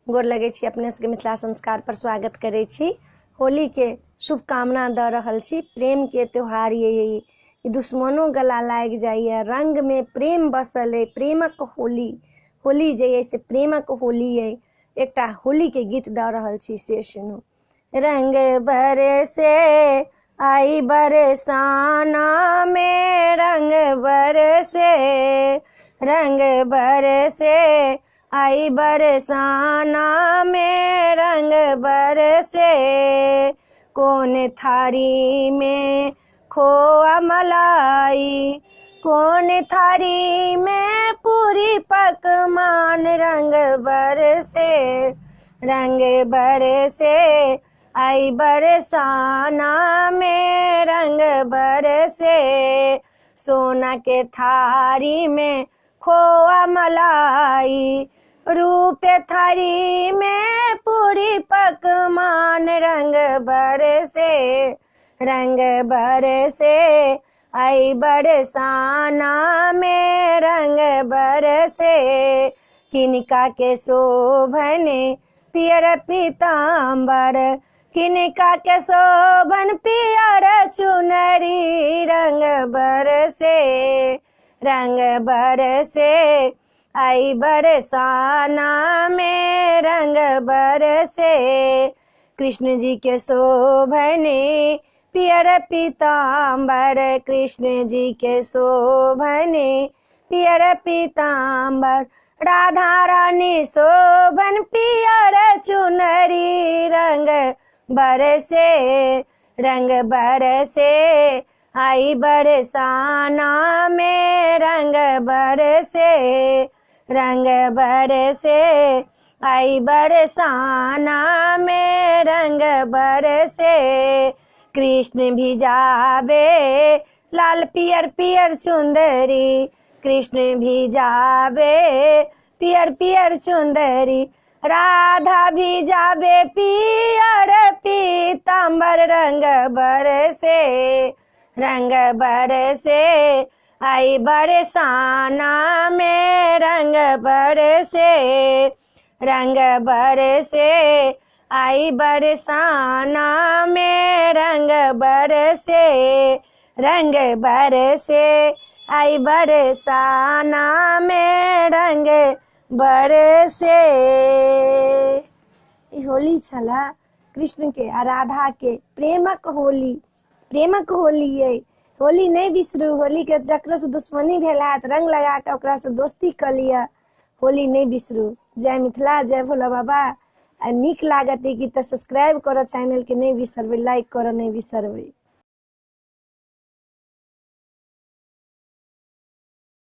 गोर लगे छी अपने सबके मिथिला संस्कार पर स्वागत करे छी। होली के शुभकामना द रहल छी। प्रेम के त्योहार ये दुश्मनों गला लाग जाइए, रंग में प्रेम बसल है, प्रेमक होली। होली जे है से प्रेमक होली है। एकटा होली के गीत द रहल छी से सुनू। रंग बरसे आई बरसाना में, रंग बरसे, रंग बरसे आई बरसाना में, रंग बरसे। कौन थारी में खोआ मलाई, कौन थारी में पूरी पकवान, रंग बरसे, रंग बरसे आई बरसाना में, रंग बरसे। सोना के थारी में खोआ मलाई, रूप थारी में पूरी पकवान, रंग बरसे, रंग बरसे आई बरसाना में, रंग बरसे। किनका के शोभन पियर पीताम्बर, किनका के शोभन पियर चुनरी, रंग बरसे, रंग बरसे आई बरसाना में, रंग बरसे। कृष्ण जी के शोभन पियर पीताम्बर, कृष्ण जी के शोभन पियर पीताम्बर। राधा रानी शोभन पियर चुनरी, रंग बरसे, रंग बरसे आई बरसाना में, रंग बरसे, रंग बरसे आई बरसाना में, रंग बरसे। कृष्ण भी जावे लाल पियर पियर चुंदरी, कृष्ण भी जावे पियर पियर चुंदरी। राधा भी जावे पियर पीताम्बर, रंग बरसे, रंग बरसे आई बरसाना में, रंग बरसे, रंग बरसे आई बरसाना में, रंग बरसे, रंग बरसे आई बरसाना में, रंग बरसे। होली छला कृष्ण के आ राधा के प्रेमक होली, प्रेमक होली है। होली नहीं बिसरू, होली के जकरो से दुश्मनी भेल हैत रंग लगा के ओकरा से दोस्ती कर लिया। होली नहीं बिसरू। जय मिथिला, जय भोला बाबा। आ नीक लागत ई गीत सब्सक्राइब करो चैनल के नहीं बिसरबै, लाइक करो नहीं बिसरबै।